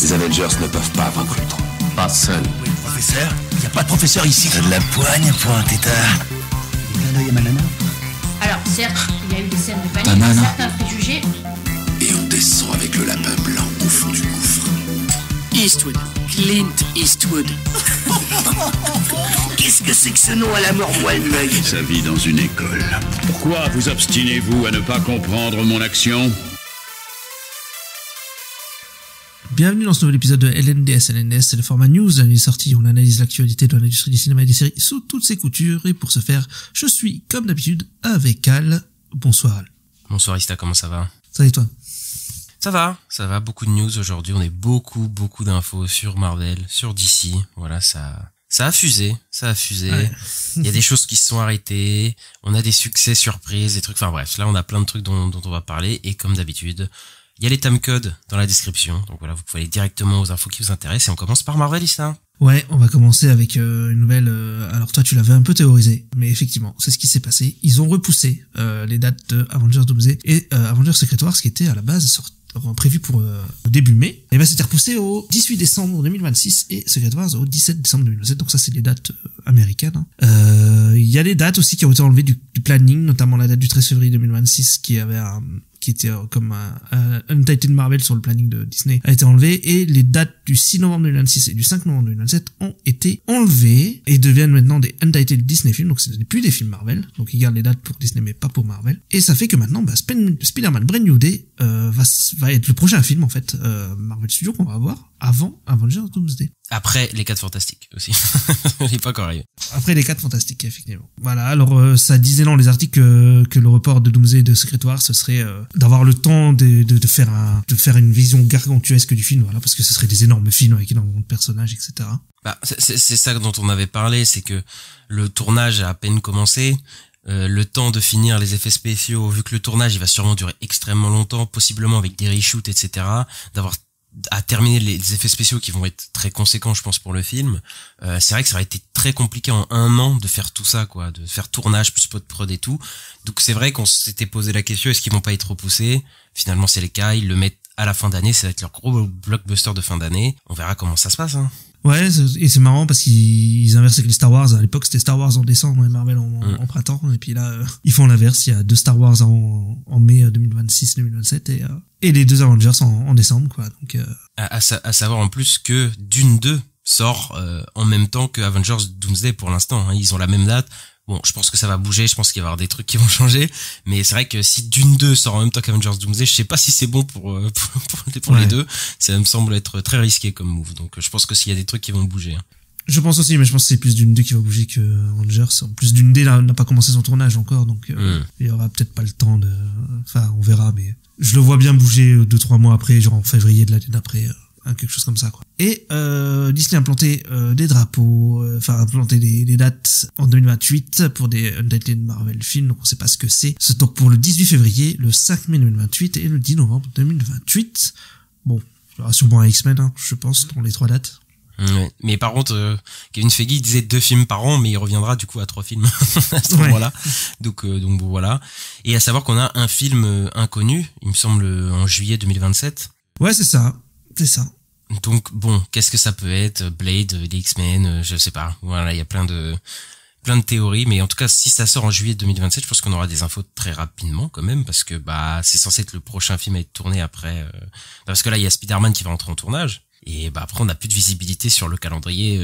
Les Avengers ne peuvent pas vaincre Ultron. Pas seul. Oui, le professeur. Il n'y a pas de professeur ici. T'as de la poigne pour un tétard. Il y a ma nana. Alors, certes, il y a eu des scènes de panique, Ta nana. certains préjugés. Et on descend avec le lapin blanc au fond du gouffre. Eastwood. Clint Eastwood. Qu'est-ce que c'est que ce nom à la mort moelle l'œil? Sa vie dans une école. Pourquoi vous obstinez-vous à ne pas comprendre mon action? Bienvenue dans ce nouvel épisode de LNDS. LNDS, c'est le format news. L'année sortie, on analyse l'actualité de l'industrie du cinéma et des séries sous toutes ses coutures. Et pour ce faire, je suis, comme d'habitude, avec Al. Bonsoir Al. Bonsoir Ista, comment ça va? Ça et toi? Ça va, beaucoup de news aujourd'hui, on a beaucoup d'infos sur Marvel, sur DC, voilà, ça a fusé. Ouais. Il y a des choses qui se sont arrêtées, on a des succès surprises, des trucs, enfin bref, là on a plein de trucs dont on va parler, et comme d'habitude, il y a les timecodes dans la description, donc voilà, vous pouvez aller directement aux infos qui vous intéressent, et on commence par Marvel, Ista. Ouais, on va commencer avec une nouvelle... alors toi, tu l'avais un peu théorisé, mais effectivement, c'est ce qui s'est passé. Ils ont repoussé les dates de Avengers Doomsday et Avengers Secret Wars, qui était à la base prévu pour début mai. Et ben c'était repoussé au 18 décembre 2026 et Secret Wars au 17 décembre 2027. Donc ça, c'est les dates américaines. Il y a des dates aussi qui ont été enlevées du planning, notamment la date du 13 février 2026 qui était comme un Untitled Marvel sur le planning de Disney, a été enlevé, et les dates du 6 novembre 2026 et du 5 novembre 2027 ont été enlevées et deviennent maintenant des Untitled Disney films, donc ce n'est plus des films Marvel, donc ils gardent les dates pour Disney mais pas pour Marvel, et ça fait que maintenant Spider-Man Brand New Day va être le prochain film en fait Marvel Studios qu'on va avoir avant Avengers Doomsday. Après les 4 Fantastiques aussi, il est pas encore arrivé. Après les 4 Fantastiques, effectivement. Voilà, alors ça disait dans les articles que le report de Doomsday et de Secret Wars, ce serait d'avoir le temps de faire une vision gargantuesque du film, voilà, parce que ce serait des énormes films avec énormément de personnages, etc. Bah, c'est ça dont on avait parlé, c'est que le tournage a à peine commencé. Le temps de finir les effets spéciaux, vu que le tournage il va sûrement durer extrêmement longtemps, possiblement avec des reshoots, etc., d'avoir à terminer les effets spéciaux qui vont être très conséquents, je pense, pour le film. C'est vrai que ça aurait été très compliqué en un an de faire tout ça, quoi, de faire tournage plus post-prod et tout. Donc c'est vrai qu'on s'était posé la question, est-ce qu'ils vont pas être repoussés? Finalement c'est le cas, ils le mettent à la fin d'année, ça va être leur gros blockbuster de fin d'année. On verra comment ça se passe, hein. Ouais, et c'est marrant parce qu'ils inversent avec les Star Wars. À l'époque, c'était Star Wars en décembre et Marvel en printemps. Et puis là, ils font l'inverse. Il y a 2 Star Wars en mai 2026-2027 et les 2 Avengers en décembre, quoi. Donc, à savoir en plus que Dune 2 sort en même temps que Avengers Doomsday pour l'instant, hein. Ils ont la même date. Bon, je pense que ça va bouger, je pense qu'il va y avoir des trucs qui vont changer, mais c'est vrai que si Dune 2 sort en même temps qu'Avengers Doomsday, je sais pas si c'est bon pour les deux. Ça me semble être très risqué comme move, donc je pense que s'il y a des trucs qui vont bouger, hein. Je pense aussi, mais je pense que c'est plus Dune 2 qui va bouger que Avengers. En plus, Dune 2 n'a pas commencé son tournage encore, donc il y aura peut-être pas le temps de... Enfin, on verra, mais je le vois bien bouger 2-3 mois après, genre en février de l'année d'après, quelque chose comme ça, quoi. Et Disney a implanté des drapeaux, implanté des dates en 2028 pour des Untitled Marvel films, donc on sait pas ce que c'est. C'est donc pour le 18 février, le 5 mai 2028 et le 10 novembre 2028. Bon, il y aura sûrement un X-Men, hein, je pense, dans les 3 dates. Ouais. Mais par contre, Kevin Feige disait 2 films par an, mais il reviendra du coup à 3 films à ce moment-là. Donc bon, voilà. Et à savoir qu'on a un film inconnu, il me semble en juillet 2027. Ouais, c'est ça. Donc bon, qu'est-ce que ça peut être? Blade, les X-Men, je sais pas. Voilà, il y a plein de théories, mais en tout cas, si ça sort en juillet 2027, je pense qu'on aura des infos très rapidement quand même, parce que c'est censé être le prochain film à être tourné après. Parce que là, il y a Spider-Man qui va entrer en tournage. Et après on n'a plus de visibilité sur le calendrier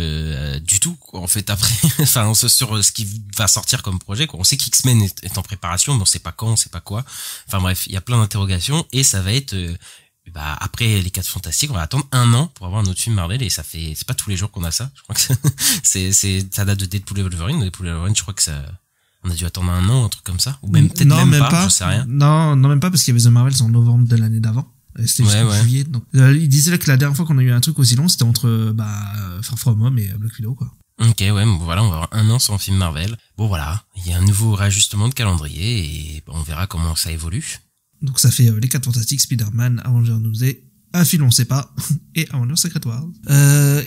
du tout, quoi, en fait, après sur ce qui va sortir comme projet, quoi. On sait qu'X-Men est en préparation, mais on sait pas quand, on sait pas quoi. Enfin bref, il y a plein d'interrogations, et ça va être après les 4 Fantastiques, on va attendre 1 an pour avoir un autre film Marvel, et c'est pas tous les jours qu'on a ça. Je crois que ça date de Deadpool et Wolverine. Deadpool et Wolverine, je crois que on a dû attendre 1 an, un truc comme ça, ou même peut-être même pas, je sais rien. Non, même pas, parce qu'il y avait The Marvels en novembre de l'année d'avant. C'était jusqu'en juillet. Donc, il disait là que la dernière fois qu'on a eu un truc aussi long, c'était entre Far From Home et Black Widow, quoi. Ok, ouais, bon, voilà, on va avoir 1 an sans film Marvel. Bon, voilà, il y a un nouveau réajustement de calendrier, et on verra comment ça évolue. Donc ça fait les 4 Fantastiques, Spider-Man, Avengers Doomsday, un film on sait pas, et Avengers Secret Wars.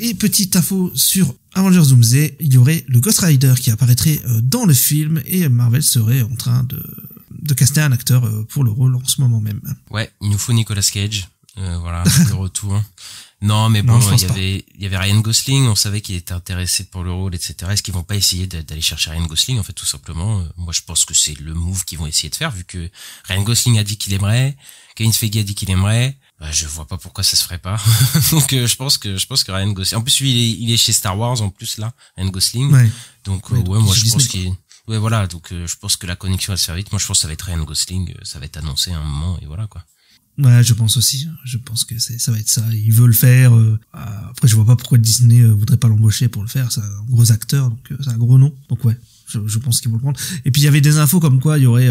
Et petite info sur Avengers Doomsday, il y aurait le Ghost Rider qui apparaîtrait dans le film, et Marvel serait en train de caster un acteur pour le rôle en ce moment même. Ouais, il nous faut Nicolas Cage. Voilà, le retour. Non, mais bon, il y avait Ryan Gosling, on savait qu'il était intéressé pour le rôle, etc. Est-ce qu'ils vont pas essayer d'aller chercher Ryan Gosling, en fait, tout simplement? Moi, je pense que c'est le move qu'ils vont essayer de faire, vu que Ryan Gosling a dit qu'il aimerait, Kevin Feige a dit qu'il aimerait. Bah, je vois pas pourquoi ça se ferait pas. Donc, je pense que Ryan Gosling, en plus, lui, il est chez Star Wars, en plus, là, Ryan Gosling. Ouais. Donc, ouais, moi, je pense qu'il, ouais, voilà. Donc, je pense que la connexion va se faire vite. Moi, je pense que ça va être Ryan Gosling, ça va être annoncé à un moment, et voilà, quoi. Ouais, je pense aussi. Je pense que ça va être ça. Il veut le faire. Après, je vois pas pourquoi Disney voudrait pas l'embaucher pour le faire. C'est un gros acteur, donc c'est un gros nom. Donc ouais, je pense qu'ils vont le prendre. Et puis, il y avait des infos comme quoi il y aurait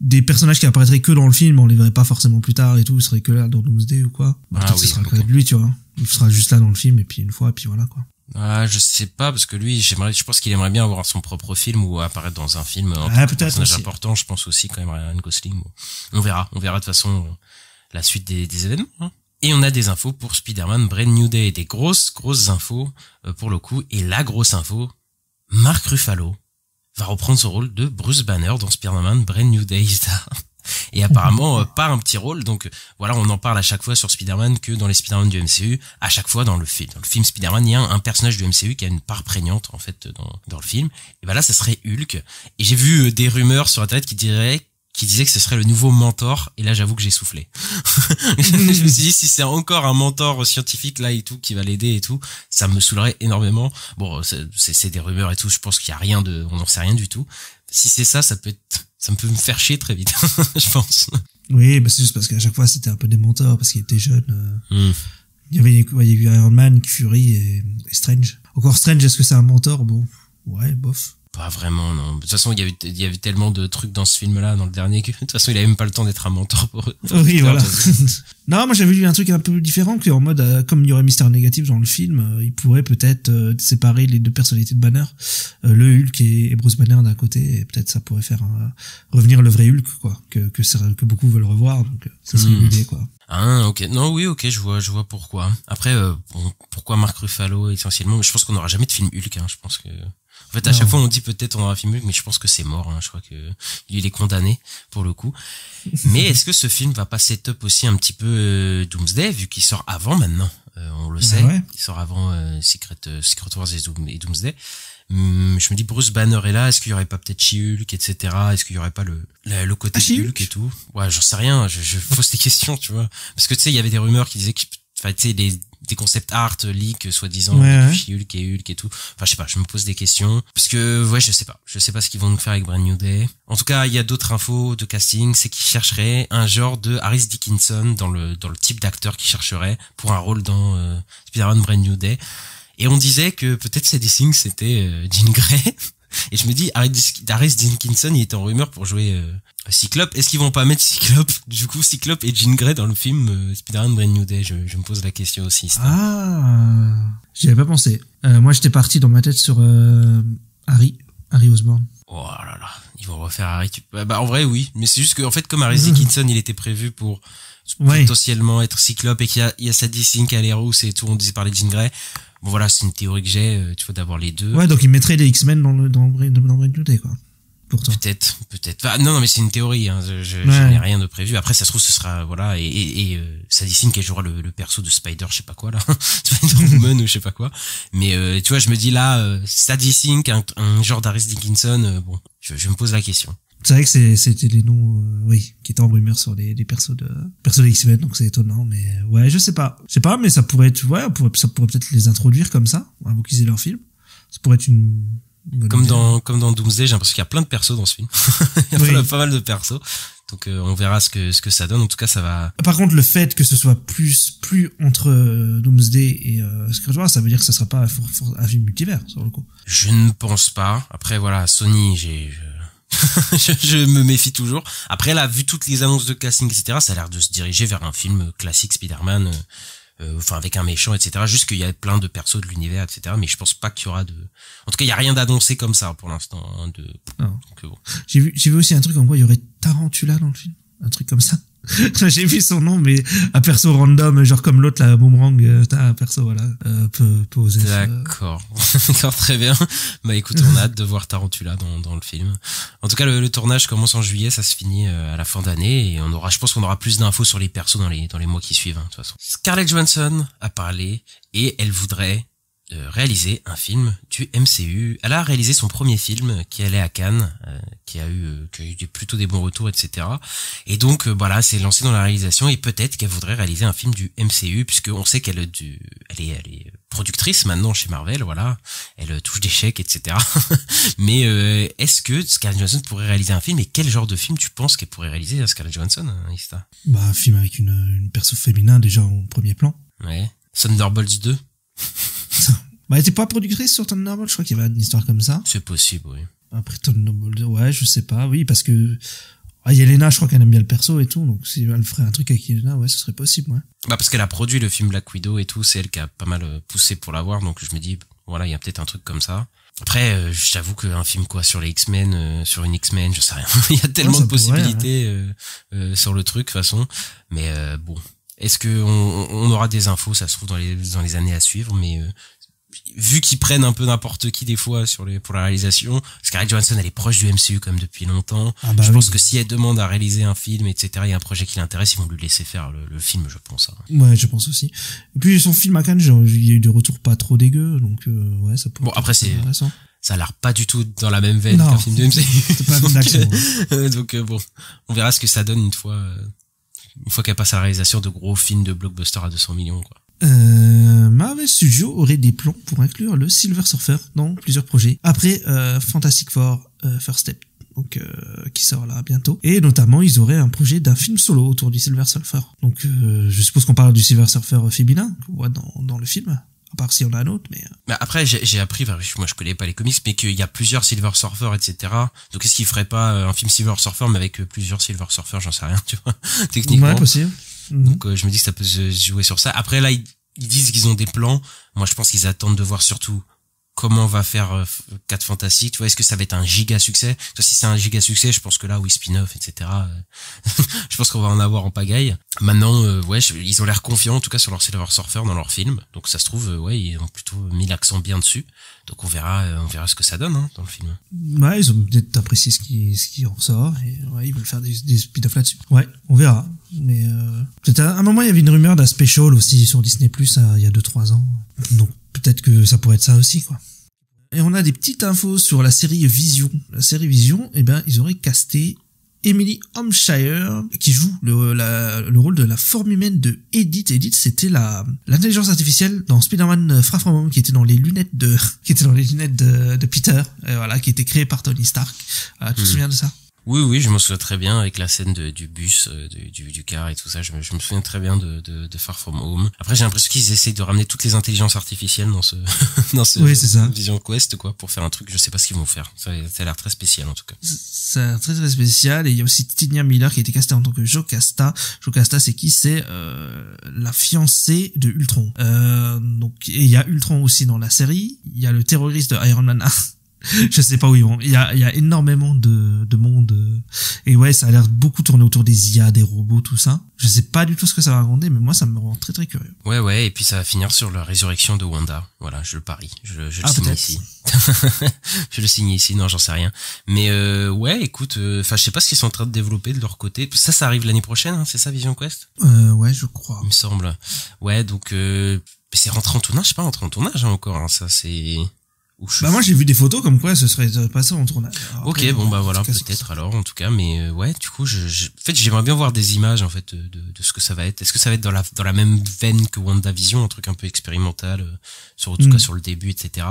des personnages qui apparaîtraient que dans le film, on les verrait pas forcément plus tard et tout, ils seraient que là dans Doomsday ou quoi. Bah, peut-être ce sera le cas de lui, tu vois. Il sera juste là dans le film et puis une fois et puis voilà, quoi. Ah, je sais pas, parce que lui, je pense qu'il aimerait bien avoir son propre film ou apparaître dans un film en tant que personnage important. Je pense aussi quand même Ryan Gosling. Bon. On verra de toute façon la suite des événements. Hein. Et on a des infos pour Spider-Man Brand New Day, des grosses infos pour le coup. Et la grosse info, Mark Ruffalo va reprendre son rôle de Bruce Banner dans Spider-Man Brand New Day. Et apparemment pas un petit rôle, donc voilà, on en parle à chaque fois sur Spider-Man que dans les Spider-Man du MCU, à chaque fois dans le film Spider-Man, il y a un personnage du MCU qui a une part prégnante en fait dans le film. Et ben là, ça serait Hulk. Et j'ai vu des rumeurs sur internet qui disaient que ce serait le nouveau mentor, et là j'avoue que j'ai soufflé. Je me suis dit, si c'est encore un mentor scientifique là et tout qui va l'aider et tout, ça me saoulerait énormément. Bon, c'est des rumeurs et tout, je pense qu'il y a on n'en sait rien du tout. Si c'est ça, ça peut me faire chier très vite, je pense. Oui, bah c'est juste parce qu'à chaque fois c'était un peu des mentors parce qu'il était jeune. Il y avait eu Iron Man, Fury et Strange. Encore Strange, est-ce que c'est un mentor? Bon, ouais, bof. Pas vraiment, non. De toute façon, il y avait tellement de trucs dans ce film-là, dans le dernier, que de toute façon, il avait même pas le temps d'être un mentor pour oui, voilà. Non, moi j'avais lu un truc un peu différent, que en mode, comme il y aurait Mystère Négatif dans le film, il pourrait peut-être séparer les deux personnalités de Banner, le Hulk et Bruce Banner d'un côté, et peut-être ça pourrait faire revenir le vrai Hulk, quoi, que beaucoup veulent revoir, donc ça serait une idée, quoi. Ah, ok. Non, oui, ok, je vois pourquoi. Après, pourquoi Mark Ruffalo, essentiellement? Je pense qu'on n'aura jamais de film Hulk, hein, je pense que... En fait, à chaque fois, on dit peut-être on aura un film Hulk, mais je pense que c'est mort, hein. Je crois que il est condamné, pour le coup. Mais est-ce que ce film va pas set-up aussi un petit peu Doomsday, vu qu'il sort avant maintenant? On le sait. Ouais. Il sort avant Secret Wars et Doomsday. Je me dis, Bruce Banner est là, est-ce qu'il y aurait pas peut-être She-Hulk, etc. Est-ce qu'il y aurait pas le côté Hulk et tout? Ouais, j'en sais rien, je pose des questions, tu vois. Parce que tu sais, il y avait des rumeurs qui disaient que, enfin, tu sais, des concept art leak, soi-disant, She-Hulk et Hulk et tout. Enfin, je sais pas, je me pose des questions. Parce que, ouais, je sais pas ce qu'ils vont nous faire avec Brand New Day. En tout cas, il y a d'autres infos de casting, c'est qu'ils chercheraient un genre de Harris Dickinson dans le type d'acteur qu'ils chercheraient pour un rôle dans Spider-Man Brand New Day. Et on disait que peut-être Sadie Sink c'était Jean Grey. Et je me dis, Harris Dickinson, il était en rumeur pour jouer Cyclope. Est-ce qu'ils vont pas mettre Cyclope et Jean Grey dans le film Spider-Man Brand New Day? Je me pose la question aussi. J'y avais pas pensé. Moi, j'étais parti dans ma tête sur Harry Osborn. Oh là là, ils vont refaire Harry. Bah en vrai, oui. Mais c'est juste que en fait, comme Harris Dickinson, il était prévu pour potentiellement être Cyclope et qu'il y a Sadie Sink à l'air rousse et tout, on disait parler de Jean Grey. Bon voilà, c'est une théorie que j'ai, tu vois, d'avoir les deux. Ouais, donc ils mettraient les X-Men dans Brand New Day, quoi. Pour toi. Peut-être. Enfin, non, mais c'est une théorie, hein. Je n'ai rien de prévu. Après, ça se trouve, ce sera, voilà, et Sadie Sink, elle jouera le perso de Spider, je sais pas quoi, là. Spider-Woman ou je sais pas quoi. Mais, tu vois, je me dis là, Sadie Sink, un genre d'Harris Dickinson, bon, je me pose la question. C'est vrai que c'était les noms, qui étaient en rumeur sur les persos de X-Men, donc c'est étonnant, mais ouais, je sais pas, mais ça pourrait être, ça pourrait peut-être les introduire comme ça, avant qu'ils aient leur film. Ça pourrait être une comme dans Doomsday, j'ai l'impression qu'il y a plein de persos dans ce film. Il y a pas mal de persos. Donc on verra ce que ça donne. En tout cas, ça va. Par contre, le fait que ce soit plus entre Doomsday et Secret Wars, ça veut dire que ça sera pas un film multivers sur le coup. Je ne pense pas. Après voilà, Sony, je me méfie toujours. Après là, vu toutes les annonces de casting, etc., ça a l'air de se diriger vers un film classique Spider-Man, enfin avec un méchant, etc. Juste qu'il y a plein de persos de l'univers, etc. Mais je pense pas qu'il y aura en tout cas, il y a rien d'annoncé comme ça pour l'instant. Hein, donc, bon. J'ai vu aussi un truc en quoi il y aurait Tarantula dans le film, un truc comme ça. J'ai vu son nom, mais un perso random, genre comme l'autre, la Boomerang, t'as un perso, voilà, peut oser. D'accord. D'accord, très bien. Bah écoute, on a hâte de voir Tarantula dans le film. En tout cas, le tournage commence en juillet, ça se finit à la fin d'année, et je pense qu'on aura plus d'infos sur les persos dans les mois qui suivent, hein, de toute façon. Scarlett Johansson a parlé, et elle voudrait réaliser un film du MCU. Elle a réalisé son premier film qui allait à Cannes, qui a eu plutôt des bons retours, etc. Et donc voilà, s'est lancée dans la réalisation et peut-être qu'elle voudrait réaliser un film du MCU puisque on sait qu'elle est productrice maintenant chez Marvel, voilà. Elle touche des chèques, etc. Mais est-ce que Scarlett Johansson pourrait réaliser un film et quel genre de film tu penses qu'elle pourrait réaliser, Scarlett Johansson, Ista? Bah un film avec une perso féminin déjà en premier plan. Ouais. Thunderbolts 2. Bah elle était pas productrice sur Thunderbolt, je crois qu'il y avait une histoire comme ça. C'est possible, oui. Après Thunderbolt, ouais, je sais pas, oui, parce que Yelena, je crois qu'elle aime bien le perso et tout, donc si elle ferait un truc avec Yelena, ouais, ce serait possible, ouais. Bah parce qu'elle a produit le film Black Widow et tout, c'est elle qui a pas mal poussé pour l'avoir, donc je me dis, voilà, il y a peut-être un truc comme ça. Après, j'avoue qu'un film sur les X-Men, sur une X-Men, je sais rien. Il y a tellement de possibilités sur le truc, de toute façon. Mais bon, est-ce que on aura des infos, ça se trouve dans les années à suivre, mais vu qu'ils prennent un peu n'importe qui des fois pour la réalisation, Scarlett Johansson elle est proche du MCU comme depuis longtemps. Je pense que si elle demande à réaliser un film, etc., il y a un projet qui l'intéresse, ils vont lui laisser faire le film, je pense. Hein. Ouais, je pense aussi. Et puis son film à Cannes, il y a eu des retours pas trop dégueux, donc ouais, ça pourrait. Bon après ça a l'air pas du tout dans la même veine qu'un film de MCU. C'est pas une action. Donc bon, on verra ce que ça donne une fois qu'elle passe à la réalisation de gros films de blockbuster à 200 millions, quoi. Marvel Studios aurait des plans pour inclure le Silver Surfer dans plusieurs projets après Fantastic Four First Step, donc qui sort là bientôt, et notamment ils auraient un projet d'un film solo autour du Silver Surfer, donc je suppose qu'on parle du Silver Surfer féminin qu'on voit dans le film, à part s'il y en a un autre, mais après j'ai appris, moi je connais pas les comics, mais qu'il y a plusieurs Silver Surfer, etc. Donc est-ce qu'il ferait pas un film Silver Surfer mais avec plusieurs Silver Surfer, j'en sais rien, tu vois, techniquement. Ouais, possible. Donc je me dis que ça peut se jouer sur ça. Après là ils disent qu'ils ont des plans. Moi je pense qu'ils attendent de voir surtout comment va faire 4 Fantastic. Tu vois, est-ce que ça va être un giga succès? Toi, si c'est un giga succès, je pense que là oui, spin-off, etc. Je pense qu'on va en avoir en pagaille. Maintenant ouais, ils ont l'air confiants en tout cas sur leur Silver Surfer dans leur film. Donc ça se trouve ouais, ils ont plutôt mis l'accent bien dessus. Donc on verra ce que ça donne, hein, dans le film. Ouais, ils ont peut-être apprécié ce qui en ressort et ouais, ils veulent faire des spin-offs là-dessus. Ouais, on verra. Mais peut-être à un moment il y avait une rumeur d'un special aussi sur Disney+ il y a 2-3 ans. Donc peut-être que ça pourrait être ça aussi, quoi. Et on a des petites infos sur la série Vision. La série Vision, ils auraient casté Emily Hampshire qui joue le rôle de la forme humaine de Edith. Edith, c'était l'intelligence artificielle dans Spider-Man Far From Home qui était dans les lunettes de Peter, voilà, qui était créée par Tony Stark. Tu te souviens de ça? Oui, je m'en souviens très bien avec la scène du bus, du car et tout ça. Je me souviens très bien de Far From Home. Après, j'ai l'impression qu'ils essayent de ramener toutes les intelligences artificielles dans ce oui, c'est ça. Vision Quest, quoi, pour faire un truc. Je sais pas ce qu'ils vont faire. Ça a l'air très spécial, en tout cas. Ça a l'air très très spécial. Et il y a aussi Tinia Miller qui a été castée en tant que Jocasta. Jocasta, c'est qui? C'est la fiancée de Ultron. Donc, et il y a Ultron aussi dans la série. Il y a le terroriste de Iron Man 1. Je sais pas où ils vont. Il y a énormément de monde. Et ouais, ça a l'air beaucoup tourner autour des IA, des robots, tout ça. Je sais pas du tout ce que ça va raconter, mais moi, ça me rend très très curieux. Ouais, et puis ça va finir sur la résurrection de Wanda. Voilà, je le parie. Je le signe ici. Je le signe ici. Non, j'en sais rien. Mais ouais, écoute, je sais pas ce qu'ils sont en train de développer de leur côté. Ça arrive l'année prochaine, hein, c'est ça, Vision Quest? Ouais, je crois. Il me semble. Ouais, donc c'est rentré en tournage, c'est pas rentré en tournage hein, encore. Hein, ça, c'est... Bah moi j'ai vu des photos comme quoi ce serait passé en tournage. Alors, ok, bon bah voilà, peut-être alors en tout cas, mais ouais, du coup en fait j'aimerais bien voir des images en fait de ce que ça va être. Est-ce que ça va être dans la même veine que WandaVision, un truc un peu expérimental en tout cas sur le début, etc.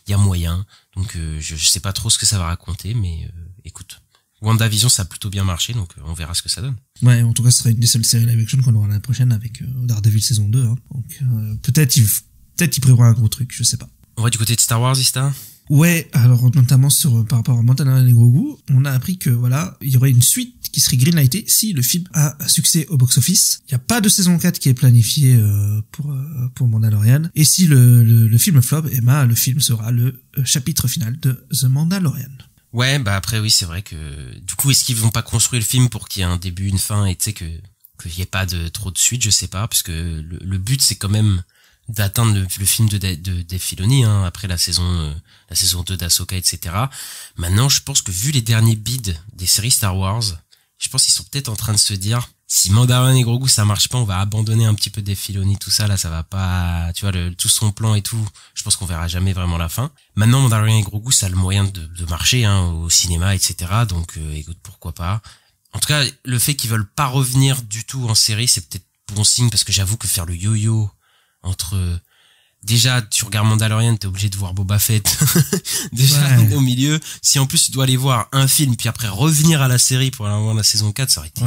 Il y a moyen, donc je sais pas trop ce que ça va raconter, mais écoute, WandaVision ça a plutôt bien marché, donc on verra ce que ça donne. Ouais, en tout cas ce sera une des seules séries live action qu'on aura l'année prochaine avec Daredevil saison 2, hein. Donc peut-être il prévoit un gros truc, je sais pas. On va du côté de Star Wars, Ista? Ouais, alors notamment par rapport à Mandalorian et Grogu, on a appris que voilà, il y aurait une suite qui serait greenlightée si le film a un succès au box-office. Il n'y a pas de saison 4 qui est planifiée pour Mandalorian. Et si le film flop, le film sera le chapitre final de The Mandalorian. Ouais, bah après oui, c'est vrai que du coup, est-ce qu'ils vont pas construire le film pour qu'il y ait un début, une fin, et tu sais que qu'il y ait pas de trop de suite, je sais pas, parce que le but c'est quand même d'atteindre le film de Dave Filoni, hein, après la saison 2 d'Ahsoka, etc. Maintenant, je pense que vu les derniers bids des séries Star Wars, je pense qu'ils sont peut-être en train de se dire, si Mandalorian et Grogu ça marche pas, on va abandonner un petit peu Dave Filoni, tout ça, là, ça va pas, tu vois, tout son plan et tout, je pense qu'on verra jamais vraiment la fin. Maintenant, Mandalorian et Grogu, ça a le moyen de marcher, hein, au cinéma, etc. Donc, écoute, pourquoi pas. En tout cas, le fait qu'ils veulent pas revenir du tout en série, c'est peut-être bon signe, parce que j'avoue que faire le yo-yo entre, déjà, tu regardes Mandalorian, t'es obligé de voir Boba Fett, déjà, au milieu. Si en plus tu dois aller voir un film, puis après revenir à la série pour aller voir la saison 4, ça aurait été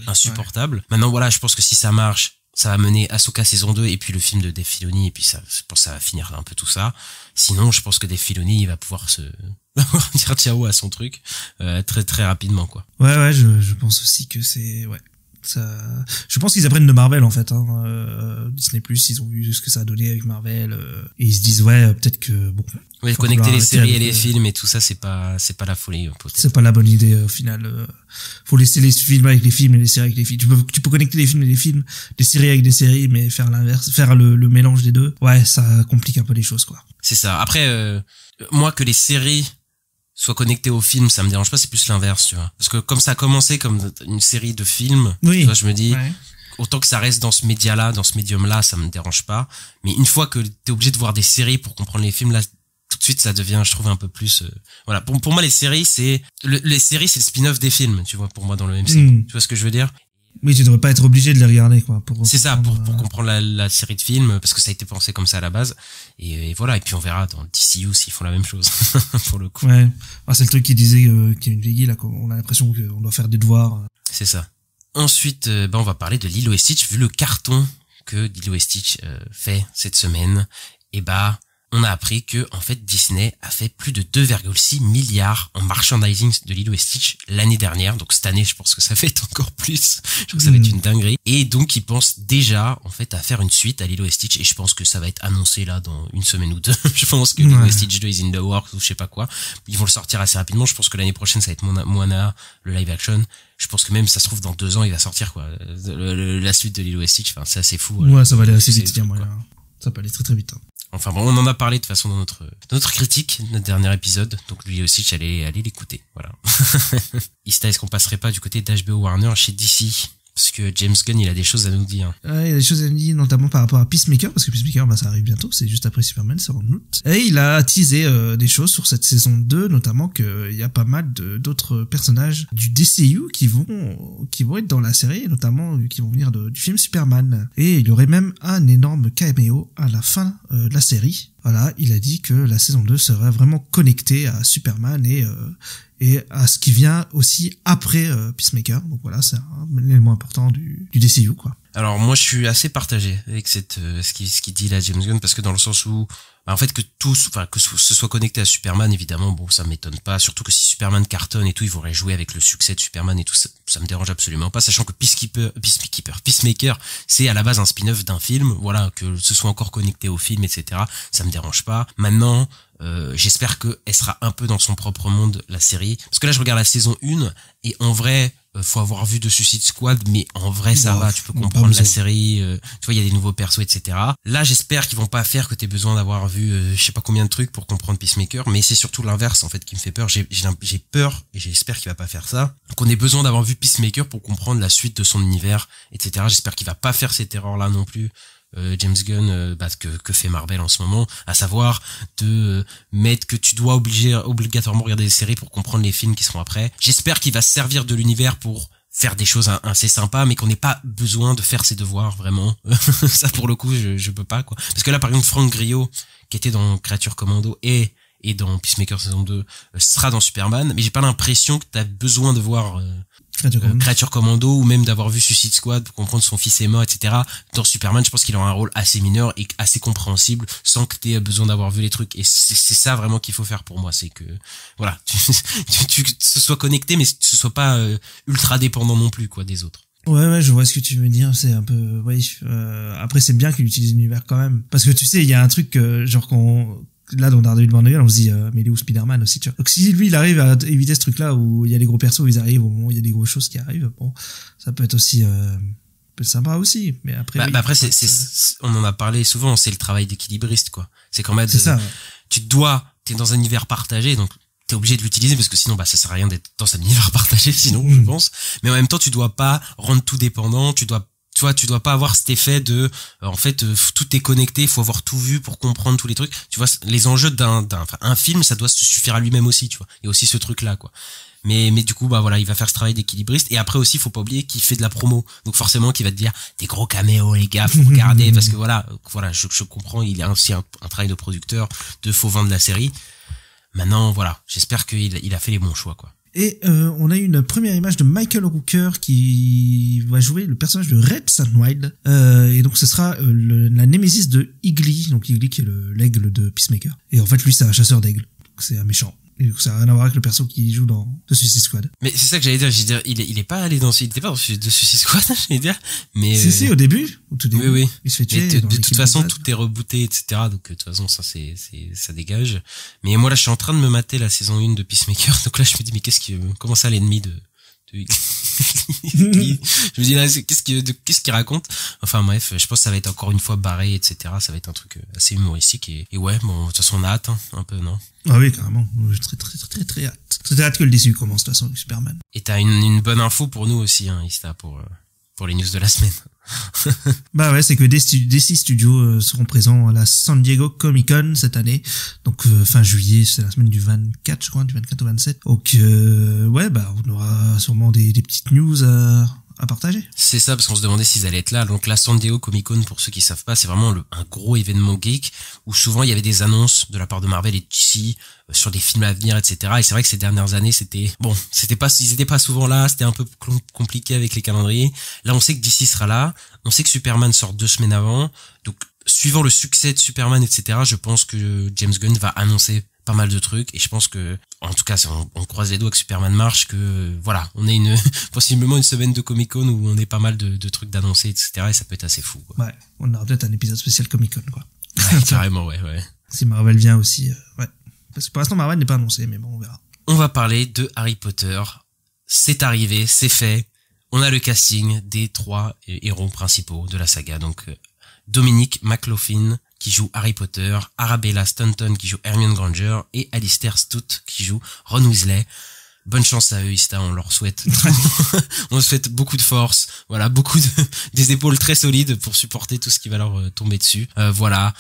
insupportable. Maintenant, voilà, je pense que si ça marche, ça va mener Ahsoka saison 2, et puis le film de Dave Filoni, et puis ça, je pense que ça va finir un peu tout ça. Sinon, je pense que Dave Filoni, il va pouvoir dire ciao à son truc, très, très rapidement, quoi. Ouais, je pense aussi que c'est, ça, je pense qu'ils apprennent de Marvel en fait, hein. Disney+, ils ont vu ce que ça a donné avec Marvel, et ils se disent peut-être que bon. Oui, connecter les séries et les films et tout ça, c'est pas la folie. C'est pas la bonne idée au final. Faut laisser les films avec les films et les séries avec les films. Tu peux connecter les films et les films, les séries avec des séries, mais faire l'inverse, faire le mélange des deux, ça complique un peu les choses, quoi. C'est ça. Après, moi que les séries soit connecté au film, ça me dérange pas, c'est plus l'inverse, tu vois. Parce que comme ça a commencé comme une série de films, tu vois, je me dis, autant que ça reste dans ce média-là, dans ce médium-là, ça me dérange pas. Mais une fois que t'es obligé de voir des séries pour comprendre les films, là, tout de suite, ça devient, je trouve, un peu plus, voilà. Pour moi, les séries, c'est le spin-off des films, tu vois, pour moi, dans le MCU. Tu vois ce que je veux dire? Oui, tu devrais pas être obligé de les regarder, quoi. C'est ça, pour comprendre la série de films, parce que ça a été pensé comme ça à la base. Et voilà, et puis on verra dans le DCU s'ils font la même chose, pour le coup. Ouais. C'est le truc qui disait, Kevin Feige, là, on a l'impression qu'on doit faire des devoirs. C'est ça. Ensuite, on va parler de Lilo et Stitch, vu le carton que Lilo et Stitch fait cette semaine. Et on a appris que, en fait, Disney a fait plus de 2,6 milliards en merchandising de Lilo et Stitch l'année dernière. Donc, cette année, je pense que ça va être encore plus. Je trouve que ça va être une dinguerie. Et donc, ils pensent déjà, en fait, à faire une suite à Lilo et Stitch. Et je pense que ça va être annoncé, là, dans une semaine ou deux. Je pense que Lilo et Stitch 2 is in the works ou je sais pas quoi. Ils vont le sortir assez rapidement. Je pense que l'année prochaine, ça va être Moana, le live action. Je pense que même, ça se trouve, dans 2 ans, il va sortir, quoi. La suite de Lilo et Stitch. Enfin, c'est assez fou. Ouais, ça va aller assez vite, ça peut aller très très vite. Enfin bon, on en a parlé de toute façon dans notre critique, notre dernier épisode. Donc lui aussi, j'allais l'écouter. Voilà. Ista, est-ce qu'on passerait pas du côté d'HBO Warner chez DC? Parce que James Gunn, il a des choses à nous dire. Ouais, il y a des choses à nous dire, notamment par rapport à Peacemaker, parce que Peacemaker, ça arrive bientôt, c'est juste après Superman, c'est en août. Et il a teasé des choses sur cette saison 2, notamment qu'il y a pas mal d'autres personnages du DCU qui vont être dans la série, notamment qui vont venir du film Superman. Et il y aurait même un énorme caméo à la fin de la série. Voilà, il a dit que la saison 2 serait vraiment connectée à Superman et à ce qui vient aussi après Peacemaker. Donc voilà, c'est un élément important du DCU, quoi. Alors moi je suis assez partagé avec ce qu'il dit là James Gunn, parce que dans le sens où en fait que ce soit connecté à Superman, évidemment, bon, ça m'étonne pas, surtout que si Superman cartonne et tout, ils voudraient jouer avec le succès de Superman et tout, ça me dérange absolument pas, sachant que Peacemaker, c'est à la base un spin-off d'un film, voilà, que ce soit encore connecté au film, etc., ça me dérange pas. Maintenant, j'espère qu'elle sera un peu dans son propre monde, la série, parce que là je regarde la saison 1, et en vrai, faut avoir vu de Suicide Squad, mais en vrai ça va, tu peux comprendre la série, tu vois, il y a des nouveaux persos, etc. Là j'espère qu'ils vont pas faire que t'aies besoin d'avoir vu je sais pas combien de trucs pour comprendre Peacemaker, mais c'est surtout l'inverse en fait qui me fait peur. J'ai peur, et j'espère qu'il va pas faire ça, qu'on ait besoin d'avoir vu Peacemaker pour comprendre la suite de son univers, etc. J'espère qu'il va pas faire cette erreur là non plus. James Gunn, que fait Marvel en ce moment, à savoir de mettre que tu dois obligatoirement regarder des séries pour comprendre les films qui seront après. J'espère qu'il va se servir de l'univers pour faire des choses assez sympas, mais qu'on n'ait pas besoin de faire ses devoirs, vraiment. Ça, pour le coup, je peux pas, quoi. Parce que là, par exemple, Frank Grillo, qui était dans Creature Commando et dans Peacemaker saison 2, sera dans Superman, mais j'ai pas l'impression que t'as besoin de voir Creature Commando, ou même d'avoir vu Suicide Squad pour comprendre son fils est mort, etc. Dans Superman, je pense qu'il aura un rôle assez mineur et assez compréhensible sans que t'aies besoin d'avoir vu les trucs. Et c'est ça vraiment qu'il faut faire pour moi, c'est que voilà, tu se sois connecté, mais ce soit pas ultra dépendant non plus, quoi, des autres. Ouais, je vois ce que tu veux dire, c'est un peu, après c'est bien qu'il utilise l'univers quand même, parce que tu sais, il y a un truc genre là dans Daredevil Born, on se dit mais il est où Spider-Man aussi, tu vois. Donc si lui il arrive à éviter ce truc là où il y a les gros persos, ils arrivent au moment où il y a des grosses choses qui arrivent, bon, ça peut être aussi peut être sympa aussi, mais après. Après, on en a parlé souvent, c'est le travail d'équilibriste, quoi. C'est qu'en mode, c'est ça. t'es dans un univers partagé, donc t'es obligé de l'utiliser parce que sinon, ça sert à rien d'être dans un univers partagé, sinon, je pense. Mais en même temps, tu dois pas rendre tout dépendant, tu dois pas avoir cet effet de, en fait, tout est connecté, il faut avoir tout vu pour comprendre tous les trucs. Tu vois, les enjeux un film, ça doit se suffire à lui-même aussi, tu vois. Il y a aussi ce truc-là, quoi. Mais du coup, il va faire ce travail d'équilibriste. Et après aussi, faut pas oublier qu'il fait de la promo. Donc forcément, qu'il va te dire, des gros caméos, les gars, faut regarder, parce que voilà, je comprends, il a aussi un travail de producteur, faut vendre la série. Maintenant, voilà, j'espère qu'il a fait les bons choix, quoi. Et on a eu une première image de Michael Rooker qui va jouer le personnage de Red Sunwild. Et donc ce sera la némésis de Eagly, donc Eagly qui est l'aigle de Peacemaker. Et en fait lui c'est un chasseur d'aigles, donc c'est un méchant. Et donc ça n'a rien à voir avec le perso qui joue dans The Suicide Squad. Mais c'est ça que j'allais dire, il était pas allé dans The Suicide Squad, j'allais dire. Mais si, au tout début. Oui. Il se fait tuer. De toute façon, tout est rebooté, etc. Donc de toute façon, ça ça dégage. Mais moi là, je suis en train de me mater la saison 1 de Peacemaker. Donc là, je me dis, mais comment ça l'ennemi de je me dis là, qu'est-ce qu'il raconte? Enfin bref, je pense que ça va être encore une fois barré, etc. Ça va être un truc assez humoristique et ouais, bon, de toute façon on a hâte, un peu, non? Ah oui, carrément. J'ai très hâte. Très hâte que le DC commence, de toute façon, avec Superman. Et t'as une bonne info pour nous aussi, hein, Ista, pour les news de la semaine. Bah ouais, c'est que DC Studios seront présents à la San Diego Comic Con cette année. Donc fin juillet, c'est la semaine du 24, je crois, du 24 au 27. Donc ouais, on aura sûrement des petites news à partager. C'est ça, parce qu'on se demandait s'ils allaient être là. Donc la San Diego Comic Con, pour ceux qui savent pas, c'est vraiment un gros événement geek où souvent il y avait des annonces de la part de Marvel et DC sur des films à venir, etc. Et c'est vrai que ces dernières années, ils étaient pas souvent là, c'était un peu compliqué avec les calendriers. Là, on sait que DC sera là, on sait que Superman sort 2 semaines avant. Donc, suivant le succès de Superman, etc., je pense que James Gunn va annoncer pas mal de trucs et je pense que, en tout cas, on croise les doigts que Superman marche, que voilà, on est possiblement une semaine de Comic-Con où on est pas mal de trucs d'annoncer, etc. et ça peut être assez fou, quoi. Ouais, on aura peut-être un épisode spécial Comic-Con, quoi. Ouais, carrément, ouais. Si Marvel vient aussi, ouais. Parce que pour l'instant, Marvel n'est pas annoncé, mais bon, on verra. On va parler de Harry Potter. C'est arrivé, c'est fait. On a le casting des 3 héros principaux de la saga. Donc, Dominic McLaughlin qui joue Harry Potter, Arabella Stanton qui joue Hermione Granger et Alistair Stout qui joue Ron Weasley. Bonne chance à eux, Ista, on leur souhaite. On souhaite beaucoup de force, voilà, des épaules très solides pour supporter tout ce qui va leur tomber dessus. Voilà.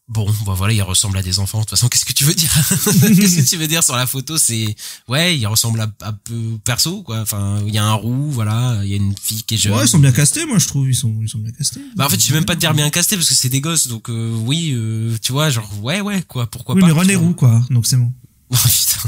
Bon, voilà, ils ressemblent à des enfants. De toute façon, qu'est-ce que tu veux dire? Qu'est-ce que tu veux dire sur la photo? C'est, ouais, ils ressemblent à peu perso, quoi. Enfin, il y a un roux, voilà, il y a une fille qui est jeune. Ouais, ils sont bien castés, moi, je trouve. Ils sont bien castés. En fait, je vais même pas te dire bien castés parce que c'est des gosses, donc, oui, tu vois, genre, ouais, quoi, pourquoi oui, pas. Mais Ron est roux, quoi, donc c'est bon. Oh, putain.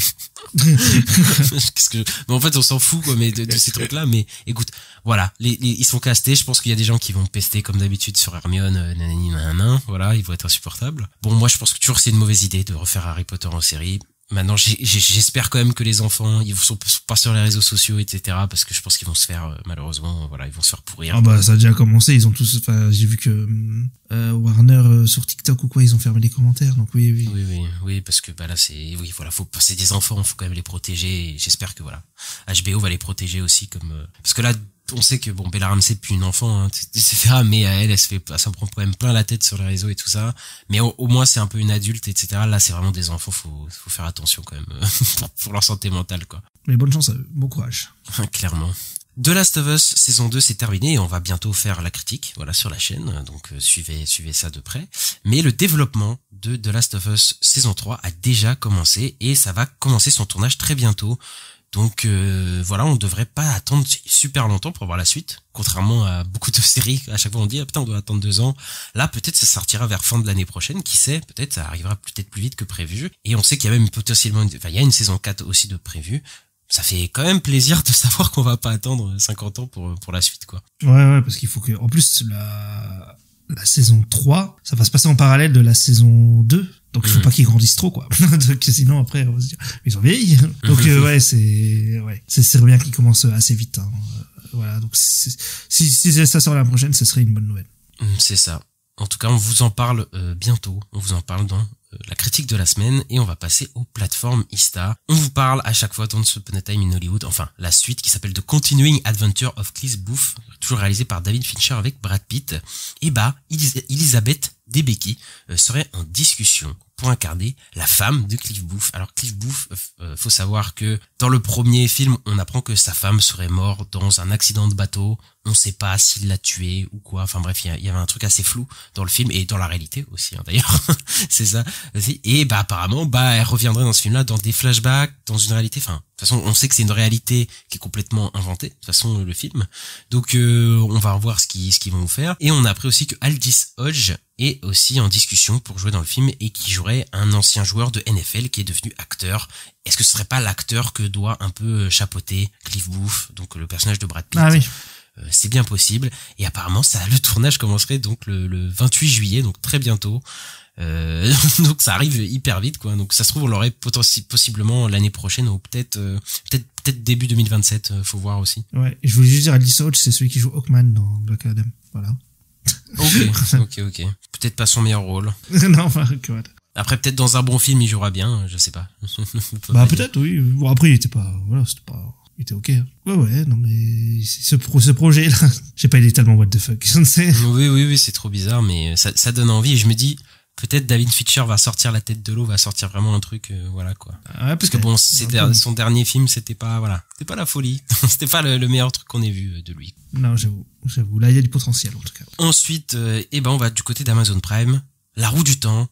Mais en fait, on s'en fout, quoi, mais de ces trucs-là, mais écoute, voilà, ils sont castés, je pense qu'il y a des gens qui vont pester comme d'habitude sur Hermione, nanani, nanana, voilà, ils vont être insupportables. Bon, moi, je pense que toujours c'est une mauvaise idée de refaire Harry Potter en série. Maintenant, j'espère quand même que les enfants, ils sont pas sur les réseaux sociaux, etc., parce que je pense qu'ils vont se faire, malheureusement, voilà, ils vont se faire pourrir. Ah ça a déjà commencé, ils ont tous, enfin, j'ai vu que Warner sur TikTok ou quoi, ils ont fermé les commentaires, donc oui, parce que là c'est des enfants, faut quand même les protéger, et j'espère que voilà, HBO va les protéger aussi, comme parce que là, on sait que bon, Bella Ramsey depuis une enfant, hein, etc. Mais elle s'en prend quand même plein la tête sur les réseaux et tout ça. Mais au moins c'est un peu une adulte, etc. Là c'est vraiment des enfants, faut faire attention quand même pour leur santé mentale, quoi. Mais bonne chance à eux, bon courage. Clairement. The Last of Us saison 2 c'est terminé et on va bientôt faire la critique, voilà, sur la chaîne. Donc suivez ça de près. Mais le développement de The Last of Us saison 3 a déjà commencé et ça va commencer son tournage très bientôt. Donc voilà, on devrait pas attendre super longtemps pour voir la suite, contrairement à beaucoup de séries. À chaque fois on dit ah putain, on doit attendre 2 ans. Là peut-être ça sortira vers fin de l'année prochaine, qui sait, peut-être ça arrivera peut-être plus vite que prévu. Et on sait qu'il y a même potentiellement il y a une saison 4 aussi de prévue. Ça fait quand même plaisir de savoir qu'on va pas attendre 50 ans pour la suite, quoi. Ouais, parce qu'il faut que en plus la saison 3, ça va se passer en parallèle de la saison 2. Donc il faut pas qu'ils grandissent trop, quoi. Donc sinon après on va se dire ils ont vieilli. Donc ouais, c'est bien qu'ils commencent assez vite, hein. Voilà, donc si ça sort la prochaine, ça serait une bonne nouvelle. C'est ça. En tout cas, on vous en parle bientôt. On vous en parle dans la critique de la semaine et on va passer aux plateformes Ista. On vous parle à chaque fois d'Once Upon a Time in Hollywood, enfin la suite qui s'appelle The Continuing Adventure of Cliff Booth, toujours réalisé par David Fincher avec Brad Pitt. Et Elizabeth Debicki serait en discussion pour incarner la femme de Cliff Booth. Alors Cliff Booth, faut savoir que dans le premier film, on apprend que sa femme serait morte dans un accident de bateau. On sait pas s'il l'a tuée ou quoi. Enfin bref, il y avait un truc assez flou dans le film et dans la réalité aussi, hein, d'ailleurs. C'est ça. Et apparemment, elle reviendrait dans ce film-là dans des flashbacks, dans une réalité. Enfin, de toute façon, on sait que c'est une réalité qui est complètement inventée. De toute façon, le film. Donc, on va voir ce qu'ils vont nous faire. Et on a appris aussi que Aldis Hodge est aussi en discussion pour jouer dans le film et qui jouerait un ancien joueur de NFL qui est devenu acteur. Est-ce que ce serait pas l'acteur que doit un peu chapeauter Cliff Booth, donc le personnage de Brad Pitt? Ah oui. C'est bien possible. Et apparemment, le tournage commencerait donc le 28 juillet, donc très bientôt. Donc ça arrive hyper vite, quoi. Donc ça se trouve, on l'aurait possiblement l'année prochaine ou peut-être début 2027. Faut voir aussi. Ouais. Et je voulais juste dire, Aldis Hodge, c'est celui qui joue Hawkman dans Black Adam. Voilà. Ok. Peut-être pas son meilleur rôle. Non, enfin, voilà. Après, peut-être dans un bon film, il jouera bien. Je sais pas. Peut-être, oui. Bon, après, il était ok. Ouais, non, mais ce projet-là, j'ai pas été tellement what the fuck, je ne sais. Oui, c'est trop bizarre, mais ça donne envie et je me dis, peut-être David Fincher va sortir la tête de l'eau, va sortir vraiment un truc, voilà, quoi. Ouais, parce que bon, son dernier film, c'était pas la folie. C'était pas le meilleur truc qu'on ait vu de lui. Non, j'avoue. Là, il y a du potentiel, en tout cas. Ensuite, on va du côté d'Amazon Prime. La Roue du Temps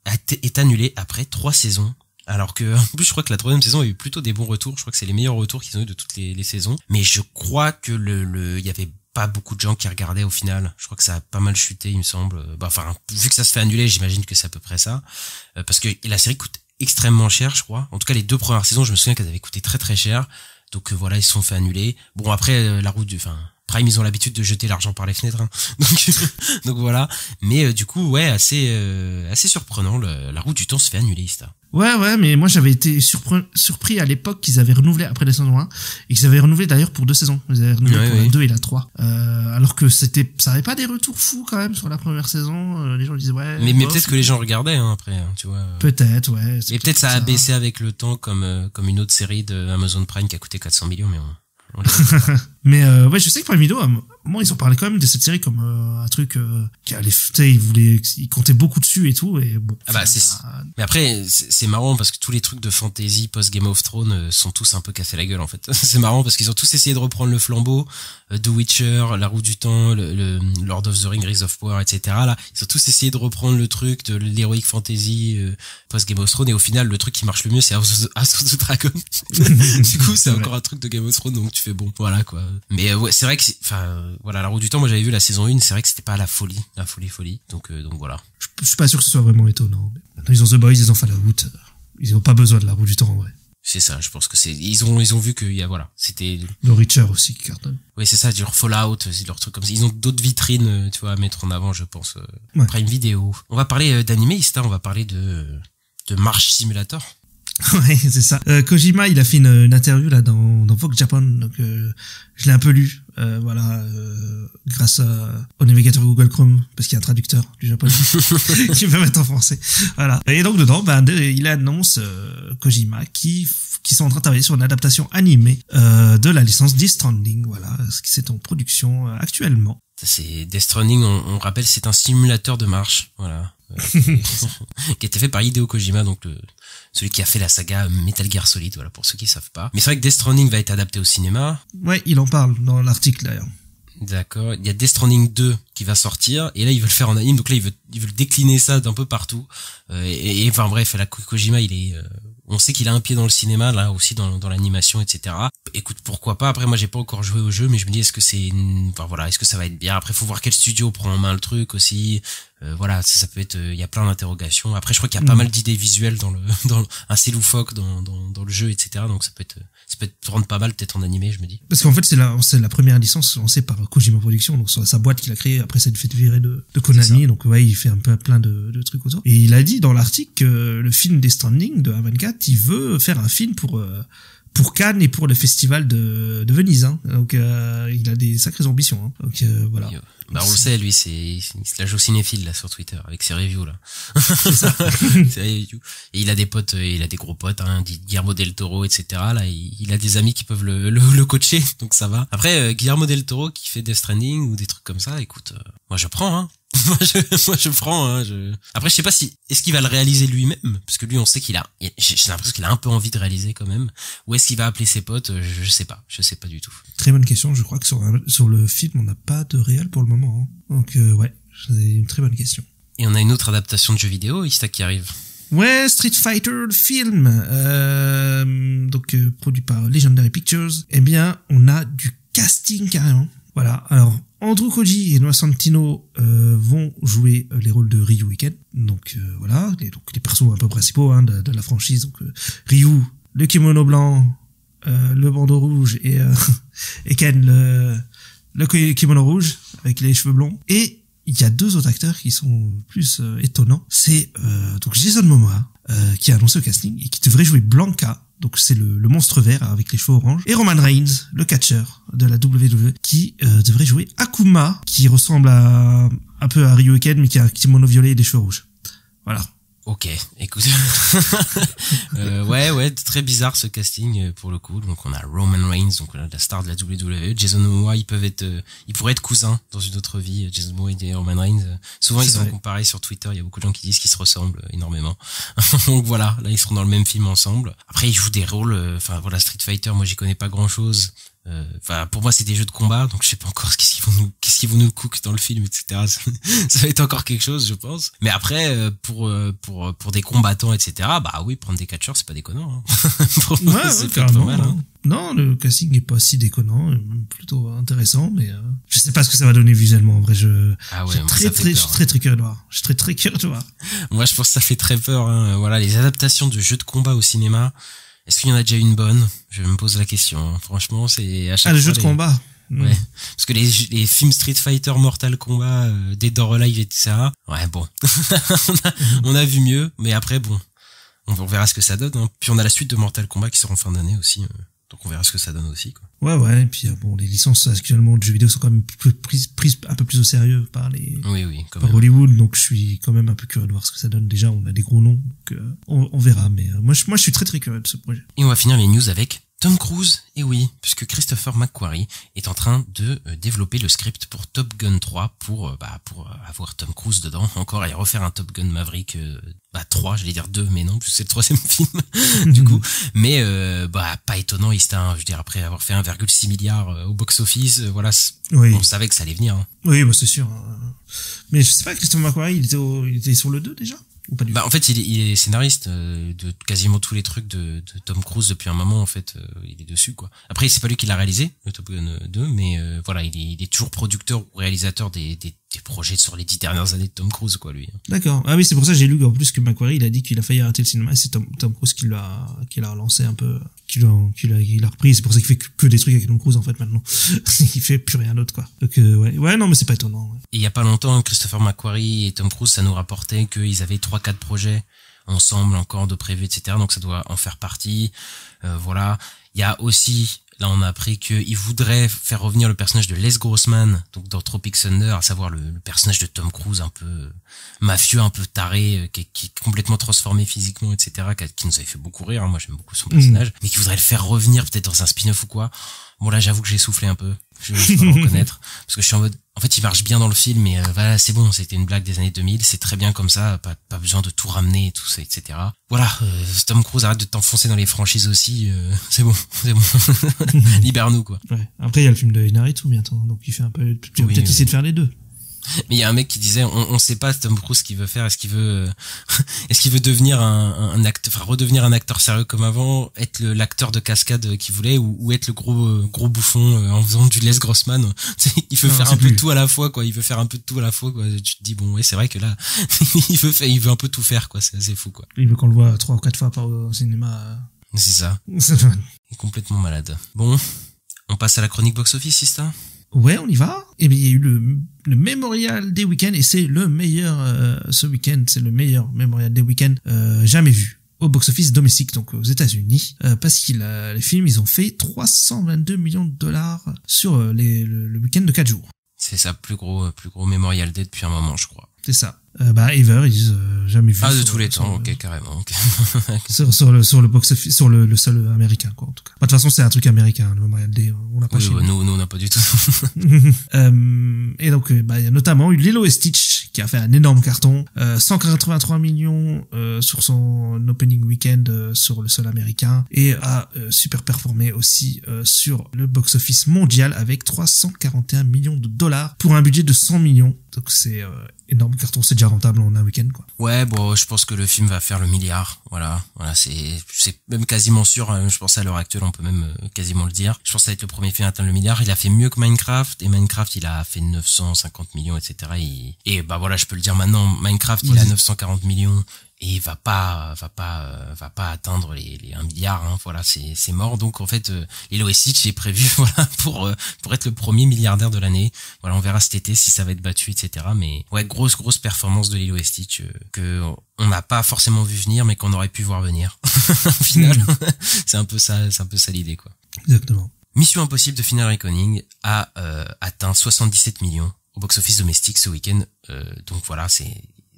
est annulée après 3 saisons. Alors que, en plus, je crois que la 3e saison a eu plutôt des bons retours. Je crois que c'est les meilleurs retours qu'ils ont eu de toutes les saisons. Mais je crois que il y avait pas beaucoup de gens qui regardaient au final. Je crois que ça a pas mal chuté, il me semble. Vu que ça se fait annuler, j'imagine que c'est à peu près ça. Parce que la série coûte extrêmement cher, je crois. En tout cas, les 2 premières saisons, je me souviens qu'elles avaient coûté très très cher. Donc voilà, ils se sont fait annuler. Bon, après, Prime, ils ont l'habitude de jeter l'argent par les fenêtres, hein. Donc voilà. Mais du coup, ouais, assez surprenant. La Roue du Temps se fait annuler, ça. Ouais, mais moi j'avais été surpris à l'époque qu'ils avaient renouvelé après la saison 1 et qu'ils avaient renouvelé d'ailleurs pour 2 saisons. Ils avaient renouvelé pour la 2 et la 3. Alors que ça avait pas des retours fous quand même sur la première saison. Les gens disaient ouais. Mais peut-être que les gens regardaient, hein, après, hein, tu vois. Peut-être, ouais. Et peut-être ça a baissé avec le temps comme une autre série de Amazon Prime qui a coûté 400 millions, mais mais ouais, je sais que Prime Video, moi ils ont parlé quand même de cette série comme un truc qui allait, ils comptaient beaucoup dessus et tout, et bon. Mais après c'est marrant parce que tous les trucs de fantasy post Game of Thrones sont tous un peu cassés la gueule en fait. C'est marrant parce qu'ils ont tous essayé de reprendre le flambeau, The Witcher, La Roue du Temps, le Lord of the Rings, Rings of Power, etc. Là, ils ont tous essayé de reprendre le truc de l'heroic fantasy post Game of Thrones, et au final le truc qui marche le mieux c'est House of the Dragon. Du coup c'est encore un truc de Game of Thrones, donc tu fais bon, voilà quoi. Mais ouais, c'est vrai que La Roue du Temps, moi j'avais vu la saison 1, c'est vrai que c'était pas la folie. Donc voilà. Je suis pas sûr que ce soit vraiment étonnant. Maintenant ils ont The Boys, ils ont Fallout, ils ont pas besoin de La Roue du Temps en vrai. C'est ça, je pense que ils ont vu que c'était The Witcher aussi qui cartonne. Oui, c'est ça, genre Fallout, c'est leur truc comme ça. Ils ont d'autres vitrines, tu vois, à mettre en avant, je pense. Prime Video. On va parler d'animé, on va parler de March Simulator. Ouais, c'est ça. Kojima, il a fait une interview là dans Vogue Japan, donc je l'ai un peu lu, grâce au navigateur Google Chrome, parce qu'il y a un traducteur du japonais qui peut mettre en français. Voilà. Et donc dedans, il annonce Kojima qui sont en train de travailler sur une adaptation animée de la licence Death Stranding. Voilà, c'est en production actuellement. C'est Death Stranding, on rappelle, c'est un simulateur de marche, voilà. Qui a été fait par Hideo Kojima, donc celui qui a fait la saga Metal Gear Solid, voilà, pour ceux qui savent pas. Mais c'est vrai que Death Stranding va être adapté au cinéma. Ouais, il en parle dans l'article d'ailleurs. D'accord. Il y a Death Stranding 2 qui va sortir, et là ils veulent faire en anime, donc là ils veulent décliner ça d'un peu partout. Et enfin bref, là Kojima on sait qu'il a un pied dans le cinéma, là aussi dans l'animation, etc. Écoute, pourquoi pas. Après, moi, j'ai pas encore joué au jeu, mais je me dis, est-ce que est-ce que ça va être bien. Après, faut voir quel studio prend en main le truc aussi. Voilà, ça peut être, il y a plein d'interrogations. Après, je crois qu'il y a pas mal d'idées visuelles dans assez loufoque dans le jeu, etc. Donc ça peut rendre pas mal peut-être en animé, je me dis. Parce qu'en fait, c'est la première licence lancée par Kojima Productions, donc sa boîte qu'il a créée. Après, ça lui fait virer de Konami, donc ouais, il fait un peu plein de trucs autour. Et il a dit dans l'article que le film Death Stranding de A24, il veut faire un film pour pour Cannes et pour le festival de Venise. Hein. Donc il a des sacrées ambitions. Hein. Donc voilà. Bah on le sait, lui, il se la joue cinéphile là sur Twitter avec ses reviews là. C'est ça. Ses reviews. Et il a des potes, il a des gros potes, hein, Guillermo del Toro, etc. Là, il a des amis qui peuvent le coacher, donc ça va. Après, Guillermo del Toro qui fait Death Stranding ou des trucs comme ça, écoute, moi je prends, hein. moi je prends, hein. Après, je sais pas est-ce qu'il va le réaliser lui-même, parce que lui, on sait j'ai l'impression qu'il a un peu envie de réaliser quand même. Ou est-ce qu'il va appeler ses potes, je sais pas du tout. Très bonne question. Je crois que sur le film, on n'a pas de réel pour le moment. Hein. Donc ouais, c'est une très bonne question. Et on a une autre adaptation de jeu vidéo, Ista, qui arrive. Ouais, Street Fighter, le film, produit par Legendary Pictures. Eh bien, on a du casting carrément. Voilà. Alors, Andrew Koji et Noah Centineo vont jouer les rôles de Ryu et Ken. Donc voilà, les persos un peu principaux hein, de la franchise. Donc Ryu, le kimono blanc, le bandeau rouge et Ken le kimono rouge avec les cheveux blonds. Et il y a 2 autres acteurs qui sont plus étonnants. C'est donc Jason Momoa qui a annoncé au casting et qui devrait jouer Blanca. Donc c'est le monstre vert avec les cheveux orange. Et Roman Reigns, le catcheur de la WWE, qui devrait jouer Akuma, qui ressemble un peu à Ryu Ken, mais qui a un kimono violet et des cheveux rouges. Voilà. Ok, écoute. ouais, très bizarre ce casting pour le coup. Donc on a Roman Reigns, donc la star de la WWE. Jason Momoa, ils pourraient être cousins dans une autre vie. Jason Momoa et Roman Reigns. Souvent ils sont comparés sur Twitter. Il y a beaucoup de gens qui disent qu'ils se ressemblent énormément. Donc voilà, là ils seront dans le même film ensemble. Après ils jouent des rôles. Voilà, Street Fighter, moi j'y connais pas grand chose. Pour moi c'est des jeux de combat, donc je sais pas encore qu'est-ce qu'ils vont nous cook dans le film, etc. Ça va être encore quelque chose, je pense. Mais après pour des combattants, etc. Bah oui, prendre des catcheurs c'est pas déconnant. Hein. C'est pas mal. Hein. Non, le casting n'est pas si déconnant, plutôt intéressant, mais je sais pas ce que ça va donner visuellement. En vrai, je suis très curieux de voir. Je suis très curieux de voir. Moi, je pense que ça fait très peur. Hein. Voilà, les adaptations de jeux de combat au cinéma. Est-ce qu'il y en a déjà une bonne? Je me pose la question. Franchement, c'est à chaque fois. Le jeu de combat. Ouais. Parce que les films Street Fighter, Mortal Kombat, Dead or Alive et tout ça. Ouais, bon. on a vu mieux, mais après, bon. On verra ce que ça donne, hein. Puis on a la suite de Mortal Kombat qui sera en fin d'année aussi. Donc on verra ce que ça donne aussi, quoi. Ouais, et puis bon, les licences actuellement de jeux vidéo sont quand même prises un peu plus au sérieux par par Hollywood, donc je suis quand même un peu curieux de voir ce que ça donne. Déjà, on a des gros noms, donc on verra, mais moi je suis très curieux de ce projet. Et on va finir les news avec Tom Cruise, et oui, puisque Christopher McQuarrie est en train de développer le script pour Top Gun 3 pour avoir Tom Cruise dedans encore et refaire un Top Gun Maverick 3, j'allais dire 2, mais non, puisque c'est le 3e film du coup. Mais pas étonnant, je veux dire, après avoir fait 1,6 milliard au box-office, voilà, on savait que ça allait venir. Hein. Oui, c'est sûr. Mais je sais pas, Christopher McQuarrie, il était sur le 2 déjà? Ou pas du tout? En fait, il est scénariste de quasiment tous les trucs de Tom Cruise depuis un moment, en fait, il est dessus, quoi. Après, c'est pas lui qui l'a réalisé, le Top Gun 2, mais voilà, il est toujours producteur ou réalisateur des projets sur les 10 dernières années de Tom Cruise, quoi, lui. D'accord. Ah oui, c'est pour ça que j'ai lu en plus que McQuarrie, il a dit qu'il a failli arrêter le cinéma, et c'est Tom Cruise qui l'a relancé un peu, qui l'a repris. C'est pour ça qu'il fait que des trucs avec Tom Cruise, en fait, maintenant. Il fait plus rien d'autre, quoi. Donc, ouais, non, mais c'est pas étonnant. Ouais. Et il y a pas longtemps, Christopher McQuarrie et Tom Cruise, ça nous rapportait qu'ils avaient 3-4 projets ensemble encore de prévus, etc. Donc ça doit en faire partie. Voilà. Il y a aussi, là on a appris qu'il voudrait faire revenir le personnage de Les Grossman, donc dans Tropic Thunder, à savoir le personnage de Tom Cruise un peu mafieux, un peu taré, qui est complètement transformé physiquement, etc. Qui nous avait fait beaucoup rire. Hein. Moi j'aime beaucoup son personnage, mais qui voudrait le faire revenir peut-être dans un spin-off ou quoi. Bon là j'avoue que j'ai soufflé un peu, je dois le reconnaître, parce que je suis en mode, en fait il marche bien dans le film, mais voilà, c'est bon, c'était une blague des années 2000, c'est très bien comme ça, pas besoin de tout ramener et tout ça, etc. Voilà, Tom Cruise, arrête de t'enfoncer dans les franchises aussi, c'est bon. Libère-nous, quoi. Ouais. Après il y a le film de Inaritu bientôt, donc il fait un peu, peut-être essayer de faire les deux. Mais il y a un mec qui disait, on sait pas Tom Cruise ce qu'il veut faire, est-ce qu'il veut devenir un acteur, enfin redevenir un acteur sérieux comme avant, être l'acteur de cascade qu'il voulait, ou être le gros bouffon en faisant du Les Grossman. Il veut faire un peu de tout à la fois, quoi. Il veut faire un peu de tout à la fois, quoi. Tu te dis bon, ouais, c'est vrai que là, il veut un peu tout faire, quoi. C'est assez fou, quoi. Il veut qu'on le voit 3 ou 4 fois par au cinéma. C'est ça. Il est complètement malade. Bon, on passe à la chronique box-office, Sista. Ouais, on y va. Et bien, il y a eu le Memorial des Weekends, et c'est le meilleur, ce week-end, c'est le meilleur Memorial des Weekends jamais vu au box-office domestique, donc aux États-Unis, parce que les films, ils ont fait 322 millions de dollars sur le week-end de 4 jours. C'est sa plus gros Memorial Day depuis un moment, je crois. C'est ça. Ever, ils disent jamais vu. Ah, de tous les temps, ok, carrément. Okay. sur le box-office, sur le seul américain, quoi, en tout cas. De toute façon, c'est un truc américain, le Memorial Day, on l'a pas chez nous. Nous, on n'a pas du tout. Et donc, il y a notamment eu Lilo et Stitch, qui a fait un énorme carton, 183 millions sur son opening weekend sur le sol américain, et a super performé aussi sur le box-office mondial avec 341 millions de dollars pour un budget de 100 millions. Donc c'est énorme carton, c'est déjà rentable en un week-end, quoi. Ouais, bon, je pense que le film va faire le milliard. Voilà, c'est même quasiment sûr. Je pense à l'heure actuelle, on peut même quasiment le dire. Je pense que ça va être le premier film à atteindre le milliard. Il a fait mieux que Minecraft, et Minecraft, il a fait 950 millions, etc. Et bah voilà, je peux le dire maintenant. Minecraft, il a 940 millions. Et va pas atteindre les 1 milliard, hein. Voilà, c'est mort. Donc en fait, Lilo et Stitch est prévu, voilà, pour être le premier milliardaire de l'année. Voilà, on verra cet été si ça va être battu, etc. Mais ouais, grosse performance de Lilo et Stitch que on n'a pas forcément vu venir, mais qu'on aurait pu voir venir. Au final, c'est un peu ça l'idée, quoi. Exactement. Mission Impossible de Final Reckoning a atteint 77 millions au box-office domestique ce week-end. Donc voilà,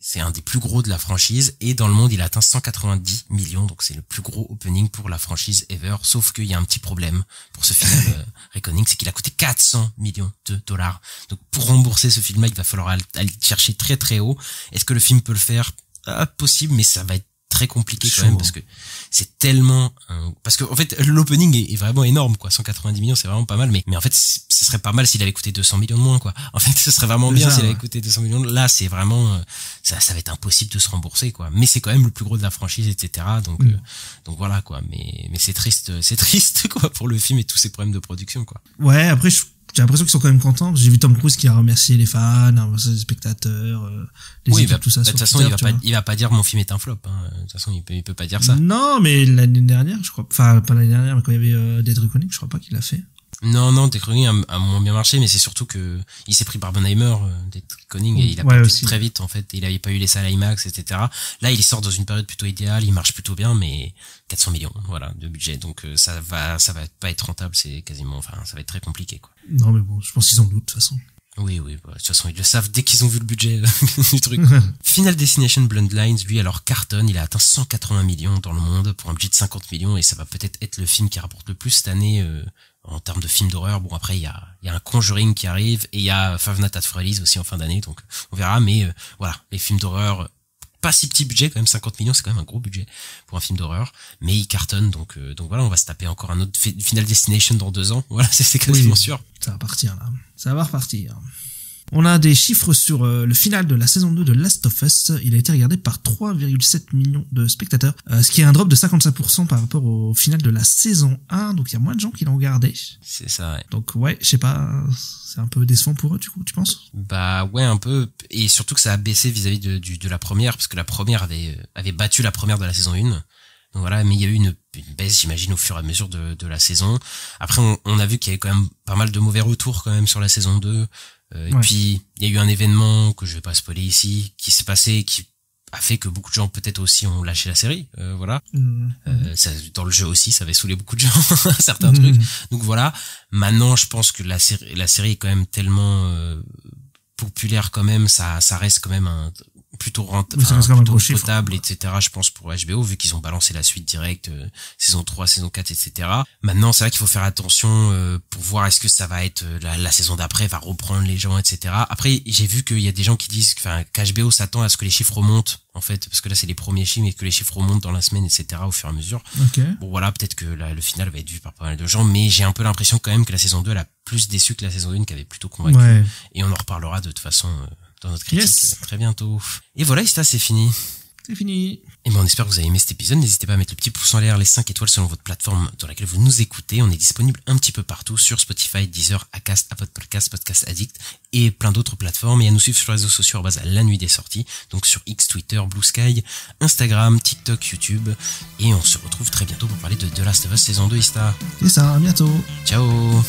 c'est un des plus gros de la franchise, et dans le monde il a atteint 190 millions, donc c'est le plus gros opening pour la franchise ever, sauf qu'il y a un petit problème pour ce Final Reckoning, c'est qu'il a coûté 400 millions de dollars. Donc pour rembourser ce film-là, il va falloir aller chercher très très haut. Est-ce que le film peut le faire? Possible, mais ça va être très compliqué quand même, parce que c'est tellement parce que en fait l'opening est vraiment énorme, quoi. 190 millions, c'est vraiment pas mal, mais en fait ce serait pas mal s'il avait coûté 200 millions de moins, quoi. En fait ce serait vraiment bien s'il avait coûté 200 millions. Là c'est vraiment ça va être impossible de se rembourser, quoi. Mais c'est quand même le plus gros de la franchise, etc. Donc voilà, quoi. Mais c'est triste quoi, pour le film et tous ces problèmes de production, quoi. Ouais, après j'ai l'impression qu'ils sont quand même contents. J'ai vu Tom Cruise qui a remercié les fans, a remercié les spectateurs, les équipes, tout ça. De toute façon, il va pas dire mon film est un flop, hein. De toute façon, il peut pas dire ça. Non, mais l'année dernière, je crois, enfin, pas l'année dernière, mais quand il y avait Dead Reckoning, je crois pas qu'il l'a fait. Non, Dead Reckoning a moins bien marché, mais c'est surtout que il s'est pris Barbenheimer, Dead Reckoning, et il a pas pu très vite, en fait. Il avait pas eu les salles IMAX, etc. Là, il sort dans une période plutôt idéale, il marche plutôt bien, mais 400 millions, voilà, de budget. Donc, ça va pas être rentable, c'est quasiment, enfin, ça va être très compliqué, quoi. Non, mais bon, je pense qu'ils en doutent, de toute façon. Oui, de toute façon, ils le savent dès qu'ils ont vu le budget du truc. Final Destination Bloodlines, lui, alors cartonne, il a atteint 180 millions dans le monde pour un budget de 50 millions, et ça va peut-être être le film qui rapporte le plus cette année, en termes de films d'horreur. Bon, après, il y a un Conjuring qui arrive, et il y a Five Nights at Freddy's aussi en fin d'année, donc on verra, mais voilà, les films d'horreur, pas si petit budget, quand même 50 millions, c'est quand même un gros budget pour un film d'horreur, mais il cartonne, donc voilà, on va se taper encore un autre Final Destination dans 2 ans, voilà, c'est quasiment sûr. Ça va partir, là. Ça va repartir. On a des chiffres sur le final de la saison 2 de Last of Us. Il a été regardé par 3,7 millions de spectateurs, ce qui est un drop de 55% par rapport au final de la saison 1, donc il y a moins de gens qui l'ont regardé. C'est ça, ouais. Donc ouais, je sais pas, c'est un peu décevant pour eux, du coup, tu penses? Bah ouais, un peu, et surtout que ça a baissé vis-à-vis de la première, parce que la première avait battu la première de la saison 1. Donc voilà, mais il y a eu une baisse, j'imagine, au fur et à mesure de la saison. Après, on a vu qu'il y avait quand même pas mal de mauvais retours quand même sur la saison 2. Et puis, il y a eu un événement que je vais pas spoiler ici, qui s'est passé, qui a fait que beaucoup de gens peut-être aussi ont lâché la série, voilà. Ça, dans le jeu aussi, ça avait saoulé beaucoup de gens, certains trucs. Donc voilà. Maintenant, je pense que la série est quand même tellement populaire quand même, ça reste quand même un plutôt rentable, plutôt potable, etc. Je pense pour HBO, vu qu'ils ont balancé la suite directe, saison 3, saison 4, etc. Maintenant, c'est vrai qu'il faut faire attention pour voir est-ce que ça va être la saison d'après va reprendre les gens, etc. Après, j'ai vu qu'il y a des gens qui disent qu'HBO s'attend à ce que les chiffres remontent, en fait, parce que là c'est les premiers chiffres, et que les chiffres remontent dans la semaine, etc. au fur et à mesure. Okay. Bon voilà, peut-être que le final va être vu par pas mal de gens, mais j'ai un peu l'impression quand même que la saison 2 elle a plus déçu que la saison 1 qui avait plutôt convaincu. Ouais. Et on en reparlera de toute façon dans notre critique très bientôt. Et voilà, Ista, c'est fini. C'est fini. Et ben on espère que vous avez aimé cet épisode. N'hésitez pas à mettre le petit pouce en l'air, les 5 étoiles selon votre plateforme dans laquelle vous nous écoutez. On est disponible un petit peu partout sur Spotify, Deezer, Acast, Apple Podcast, Podcast Addict et plein d'autres plateformes. Et à nous suivre sur les réseaux sociaux à la nuit des sorties. Donc sur X, Twitter, Blue Sky, Instagram, TikTok, YouTube. Et on se retrouve très bientôt pour parler de The Last of Us saison 2, Ista. C'est ça, à bientôt. Ciao.